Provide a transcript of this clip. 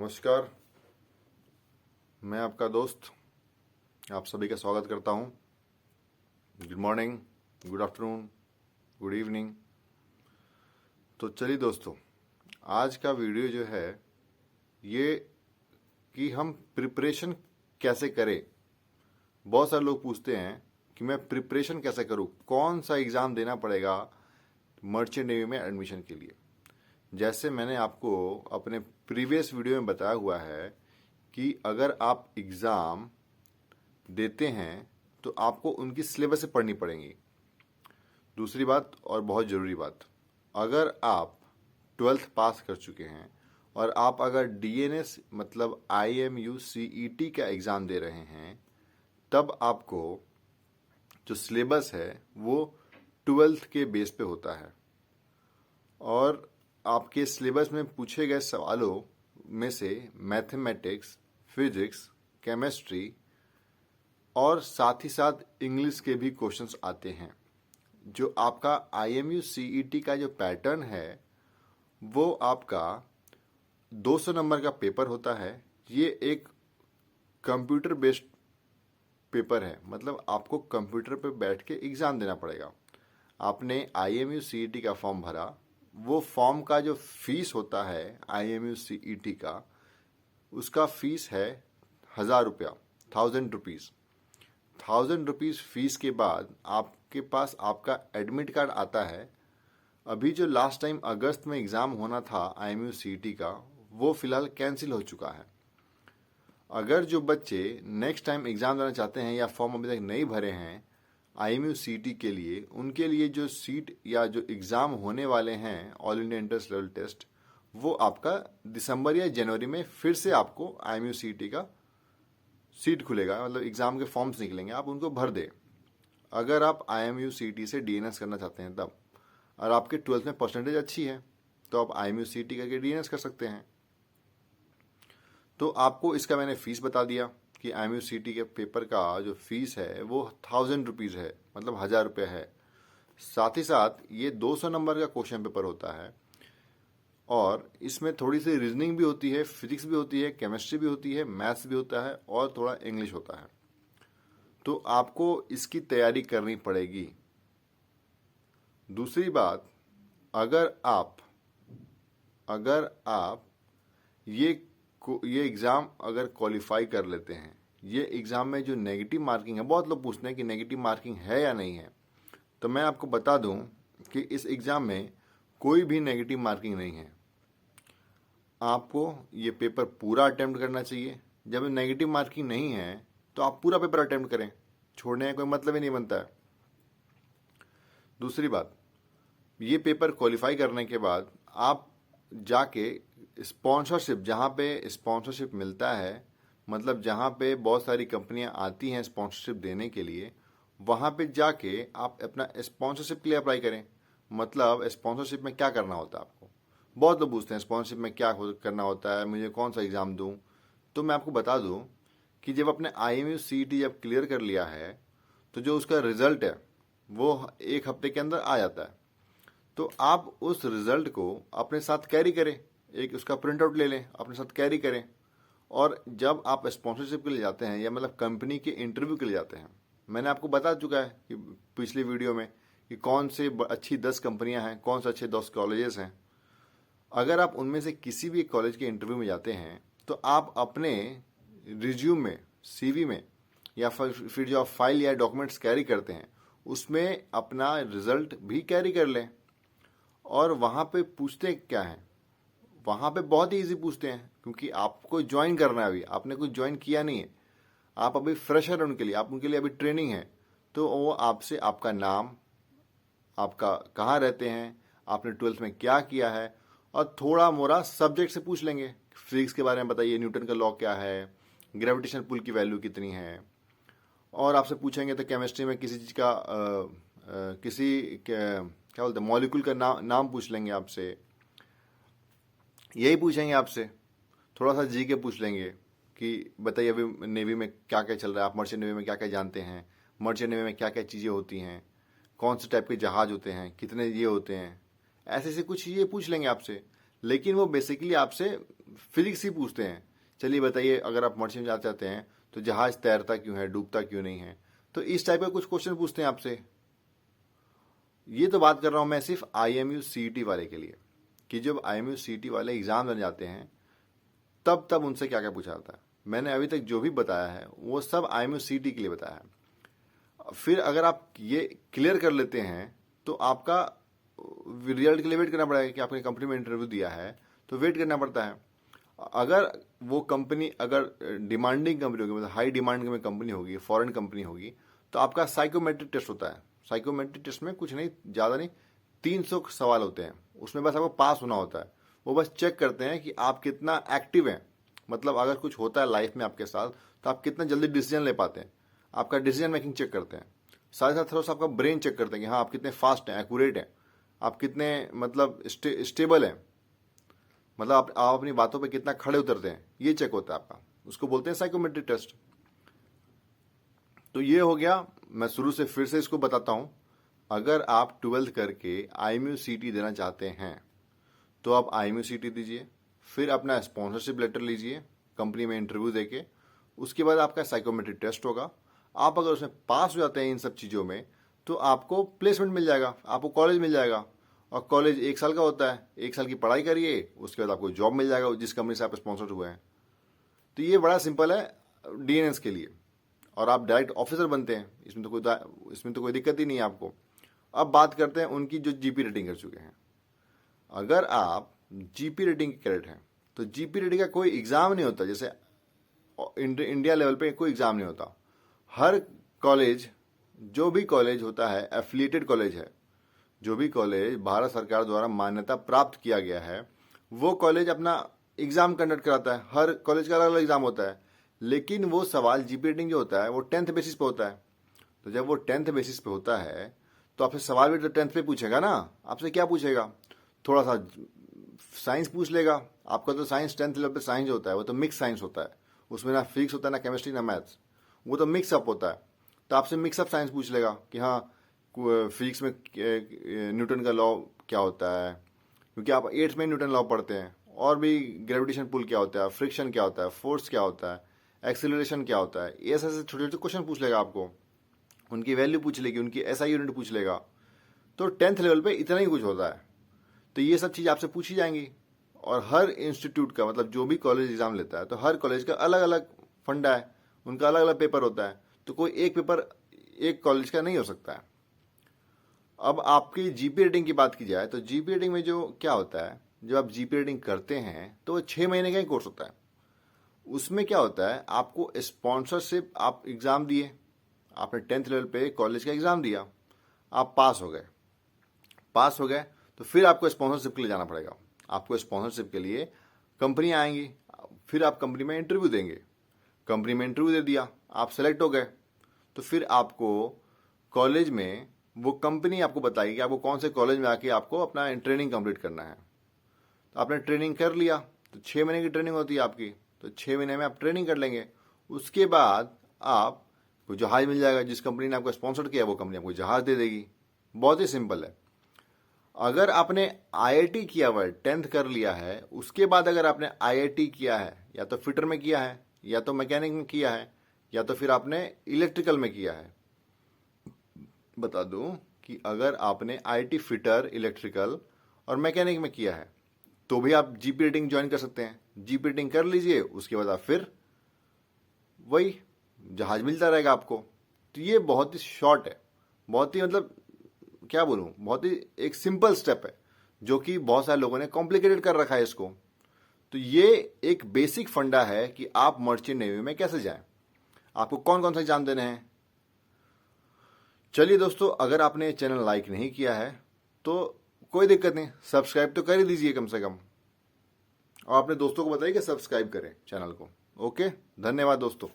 नमस्कार। मैं आपका दोस्त आप सभी का स्वागत करता हूं। Good morning, good afternoon, good evening. तो चलिए दोस्तों, आज का वीडियो जो है ये कि हम प्रिपरेशन कैसे करें। बहुत सारे लोग पूछते हैं कि मैं प्रिपरेशन कैसे करूं, कौन सा एग्ज़ाम देना पड़ेगा मर्चेंट नेवी में एडमिशन के लिए। जैसे मैंने आपको अपने प्रीवियस वीडियो में बताया हुआ है कि अगर आप एग्ज़ाम देते हैं तो आपको उनकी सिलेबस से पढ़नी पड़ेगी। दूसरी बात और बहुत ज़रूरी बात, अगर आप 12th पास कर चुके हैं और आप अगर डीएनएस मतलब IMU CET का एग्ज़ाम दे रहे हैं, तब आपको जो सिलेबस है वो 12th के बेस पे होता है और आपके सिलेबस में पूछे गए सवालों में से मैथमेटिक्स, फिजिक्स, केमिस्ट्री और साथ ही साथ इंग्लिश के भी क्वेश्चंस आते हैं। जो आपका IMU CET का जो पैटर्न है वो आपका 200 नंबर का पेपर होता है। ये एक कंप्यूटर बेस्ड पेपर है, मतलब आपको कंप्यूटर पे बैठ के एग्ज़ाम देना पड़ेगा। आपने IMU CET का फॉर्म भरा, वो फॉर्म का जो फीस होता है IMU CET का, उसका फीस है 1000 रुपया, 1000 रुपीज़। 1000 रुपीज़ फीस के बाद आपके पास आपका एडमिट कार्ड आता है। अभी जो लास्ट टाइम अगस्त में एग्ज़ाम होना था IMU CET का, वो फ़िलहाल कैंसिल हो चुका है। अगर जो बच्चे नेक्स्ट टाइम एग्ज़ाम देना चाहते हैं या फॉर्म अभी तक नहीं भरे हैं IMU CET के लिए, उनके लिए जो सीट या जो एग्ज़ाम होने वाले हैं all India entrance level test, वो आपका दिसंबर या जनवरी में फिर से आपको IMU CET का सीट खुलेगा, मतलब एग्ज़ाम के फॉर्म्स निकलेंगे, आप उनको भर दें। अगर आप IMU CET से DNS करना चाहते हैं तब, और आपके 12th में परसेंटेज अच्छी है तो आप IMU CET करके DNS कर सकते हैं। तो आपको इसका मैंने फ़ीस बता दिया कि IMU CET के पेपर का जो फीस है वो 1000 रुपीज़ है, मतलब 1000 रुपये है। साथ ही साथ ये 200 नंबर का क्वेश्चन पेपर होता है और इसमें थोड़ी सी रीजनिंग भी होती है, फिजिक्स भी होती है, केमिस्ट्री भी होती है, मैथ्स भी होता है और थोड़ा इंग्लिश होता है। तो आपको इसकी तैयारी करनी पड़ेगी। दूसरी बात, अगर आप ये एग्ज़ाम अगर क्वालिफाई कर लेते हैं, ये एग्ज़ाम में जो नेगेटिव मार्किंग है, बहुत लोग पूछते हैं कि नेगेटिव मार्किंग है या नहीं है, तो मैं आपको बता दूं कि इस एग्ज़ाम में कोई भी नेगेटिव मार्किंग नहीं है। आपको ये पेपर पूरा अटेम्प्ट करना चाहिए। जब नेगेटिव मार्किंग नहीं है तो आप पूरा पेपर अटेम्प्ट करें, छोड़ने का कोई मतलब ही नहीं बनता है। दूसरी बात, ये पेपर क्वालिफाई करने के बाद आप जाके स्पॉन्सरशिप, जहाँ पे स्पॉन्सरशिप मिलता है, मतलब जहाँ पे बहुत सारी कंपनियाँ आती हैं स्पॉन्सरशिप देने के लिए, वहाँ पे जाके आप अपना स्पॉन्सरशिप के लिए अप्लाई करें। मतलब स्पॉन्सरशिप में क्या करना होता है आपको, बहुत लोग पूछते हैं स्पॉन्सरशिप में क्या करना होता है, मुझे कौन सा एग्ज़ाम दूँ। तो मैं आपको बता दूँ कि जब अपने IMU CET जब क्लियर कर लिया है तो जो उसका रिज़ल्ट है वो 1 हफ्ते के अंदर आ जाता है। तो आप उस रिज़ल्ट को अपने साथ कैरी करें, एक उसका प्रिंट आउट ले लें, अपने साथ कैरी करें। और जब आप स्पॉन्सरशिप के लिए जाते हैं या मतलब कंपनी के इंटरव्यू के लिए जाते हैं, मैंने आपको बता चुका है कि पिछली वीडियो में कि कौन से अच्छी 10 कंपनियां हैं, कौन से अच्छे 10 कॉलेजेस हैं। अगर आप उनमें से किसी भी कॉलेज के इंटरव्यू में जाते हैं तो आप अपने रिज्यूम में, CV में या फिर जो आप फाइल या डॉक्यूमेंट्स कैरी करते हैं उसमें अपना रिजल्ट भी कैरी कर लें। और वहाँ पे पूछते क्या हैं, वहाँ पे बहुत ही ईजी पूछते हैं, क्योंकि आपको ज्वाइन करना है, अभी आपने कुछ ज्वाइन किया नहीं है, आप अभी फ्रेशर हैं उनके लिए, आप उनके लिए अभी ट्रेनिंग है। तो वो आपसे आपका नाम, आपका कहाँ रहते हैं, आपने 12th में क्या किया है, और थोड़ा मोड़ा सब्जेक्ट से पूछ लेंगे। फिजिक्स के बारे में बताइए, न्यूटन का लॉ क्या है, ग्रेविटेशन पुल की वैल्यू कितनी है। और आपसे पूछेंगे तो केमिस्ट्री में किसी चीज़ का क्या बोलते हैं, मॉलिक्यूल का नाम पूछ लेंगे आपसे। यही पूछेंगे आपसे। थोड़ा सा जी के पूछ लेंगे कि बताइए अभी नेवी में क्या क्या चल रहा है, आप मर्चेंट नेवी में क्या क्या जानते हैं, मर्चेंट नेवी में क्या क्या चीज़ें होती हैं, कौन से टाइप के जहाज होते हैं, कितने ये होते हैं, ऐसे ऐसे कुछ ये पूछ लेंगे आपसे। लेकिन वो बेसिकली आपसे फिजिक्स ही पूछते हैं। चलिए बताइए, अगर आप मर्चेंट जाना चाहते हैं तो जहाज तैरता क्यों है, डूबता क्यों नहीं है, तो इस टाइप का कुछ क्वेश्चन पूछते हैं आपसे। ये तो बात कर रहा हूं मैं सिर्फ IMU CET वाले के लिए, कि जब IMU CET वाले एग्जाम देने जाते हैं तब उनसे क्या क्या पूछा जाता है। मैंने अभी तक जो भी बताया है वो सब IMU CET के लिए बताया है। फिर अगर आप ये क्लियर कर लेते हैं तो आपका रिजल्ट के लिए वेट करना पड़ेगा कि आपने कंपनी में इंटरव्यू दिया है, तो वेट करना पड़ता है। अगर वो कंपनी अगर डिमांडिंग कंपनी होगी, मतलब हाई डिमांड में कंपनी होगी, फॉरेन कंपनी होगी, तो आपका साइकोमेट्रिक टेस्ट होता है। साइकोमेट्रिक टेस्ट में कुछ नहीं, ज़्यादा नहीं, 300 सवाल होते हैं। उसमें बस आपको पास होना होता है। वो बस चेक करते हैं कि आप कितना एक्टिव हैं, मतलब अगर कुछ होता है लाइफ में आपके साथ तो आप कितना जल्दी डिसीजन ले पाते हैं। आपका डिसीजन मेकिंग चेक करते हैं, साथ ही साथ थोड़ा सा आपका ब्रेन चेक करते हैं कि हाँ आप कितने फास्ट हैं, एक्यूरेट हैं, आप कितने मतलब स्टेबल हैं, मतलब आप अपनी बातों पे कितना खड़े उतरते हैं, ये चेक होता है आपका। उसको बोलते हैं साइकोमेट्रिक टेस्ट। तो ये हो गया। मैं शुरू से फिर से इसको बताता हूं। अगर आप 12th करके IMU CET देना चाहते हैं तो आप IMU CET दीजिए, फिर अपना स्पॉन्सरशिप लेटर लीजिए कंपनी में इंटरव्यू देके, उसके बाद आपका साइकोमेट्रिक टेस्ट होगा। आप अगर उसमें पास हो जाते हैं इन सब चीज़ों में तो आपको प्लेसमेंट मिल जाएगा, आपको कॉलेज मिल जाएगा। और कॉलेज 1 साल का होता है, 1 साल की पढ़ाई करिए, उसके बाद आपको जॉब मिल जाएगा जिस कंपनी से आप स्पॉन्सर हुए हैं। तो ये बड़ा सिंपल है DNS के लिए, और आप डायरेक्ट ऑफिसर बनते हैं। इसमें तो कोई दिक्कत ही नहीं है आपको। अब बात करते हैं उनकी जो GP रेटिंग कर चुके हैं। अगर आप GP रेटिंग के कैडेट हैं तो GP रेटिंग का कोई एग्जाम नहीं होता, जैसे इंडिया लेवल पे कोई एग्जाम नहीं होता। हर कॉलेज, जो भी कॉलेज होता है एफिलिएटेड कॉलेज है, जो भी कॉलेज भारत सरकार द्वारा मान्यता प्राप्त किया गया है, वो कॉलेज अपना एग्जाम कंडक्ट कराता है। हर कॉलेज का अलग अलग एग्जाम होता है, लेकिन वो सवाल GP रेटिंग जो होता है वो 10th बेसिस पे होता है। तो जब वो 10th बेसिस पे होता है तो आपसे सवाल भी तो 10th पे पूछेगा ना। आपसे क्या पूछेगा, थोड़ा सा साइंस पूछ लेगा। आपका तो साइंस 10th लेवल पे साइंस होता है, वो तो मिक्स साइंस होता है, उसमें ना फिजिक्स होता है, ना केमिस्ट्री, ना मैथ्स, वो तो मिक्सअप होता है। तो आपसे मिक्सअप साइंस पूछ लेगा कि हाँ फिजिक्स में न्यूटन का लॉ क्या होता है, क्योंकि आप 8th में न्यूटन लॉ पढ़ते हैं। और भी ग्रेविटेशन पुल क्या होता है, फ्रिक्शन क्या होता है, फोर्स क्या होता है, एक्सेलरेशन क्या होता है, ये ऐसे छोटे छोटे क्वेश्चन पूछ लेगा आपको। उनकी वैल्यू पूछ लेगी, उनकी SI यूनिट पूछ लेगा। तो 10th लेवल पे इतना ही कुछ होता है। तो ये सब चीज़ आपसे पूछी जाएंगी। और हर इंस्टीट्यूट का, मतलब जो भी कॉलेज एग्जाम लेता है, तो हर कॉलेज का अलग अलग फंडा है, उनका अलग अलग पेपर होता है। तो कोई एक पेपर एक कॉलेज का नहीं हो सकता है। अब आपकी GP रेटिंग की बात की जाए तो GP रेटिंग में जो क्या होता है, जब आप GP रेटिंग करते हैं तो वो 6 महीने का ही कोर्स होता है। उसमें क्या होता है, आपको स्पॉन्सरशिप, आप एग्जाम दिए, आपने 10th लेवल पे कॉलेज का एग्जाम दिया, आप पास हो गए तो फिर आपको स्पॉन्सरशिप के लिए जाना पड़ेगा। आपको स्पॉन्सरशिप के लिए कंपनी आएंगी, फिर आप कंपनी में इंटरव्यू देंगे। कंपनी में इंटरव्यू दे दिया, आप सेलेक्ट हो गए, तो फिर आपको कॉलेज में वो कंपनी आपको बताएगी कि आपको कौन से कॉलेज में आके आपको अपना ट्रेनिंग कंप्लीट करना है। तो आपने ट्रेनिंग कर लिया, तो 6 महीने की ट्रेनिंग होती है आपकी, तो 6 महीने में आप ट्रेनिंग कर लेंगे। उसके बाद आपको जहाज मिल जाएगा, जिस कंपनी ने आपको स्पॉन्सर किया वो कंपनी आपको जहाज दे देगी। बहुत ही सिंपल है। अगर आपने IIT किया हुआ है, 10th कर लिया है, उसके बाद अगर आपने IIT किया है, या तो फिटर में किया है, या तो मैकेनिक में किया है, या तो फिर आपने इलेक्ट्रिकल में किया है। बता दूं कि अगर आपने IT फिटर, इलेक्ट्रिकल और मैकेनिक में किया है तो भी आप GP रेटिंग ज्वाइन कर सकते हैं। GP रेटिंग कर लीजिए, उसके बाद आप फिर वही जहाज मिलता रहेगा आपको। तो ये बहुत ही शॉर्ट है, बहुत ही मतलब क्या बोलूं, बहुत ही एक सिंपल स्टेप है, जो कि बहुत सारे लोगों ने कॉम्प्लिकेटेड कर रखा है इसको। तो ये एक बेसिक फंडा है कि आप मर्चेंट नेवी में कैसे जाएं, आपको कौन कौन सा एग्जाम देने हैं। चलिए दोस्तों, अगर आपने चैनल लाइक नहीं किया है तो कोई दिक्कत नहीं, सब्सक्राइब तो कर ही दीजिए कम से कम, और अपने दोस्तों को बताइए कि सब्सक्राइब करें चैनल को। ओके, धन्यवाद दोस्तों।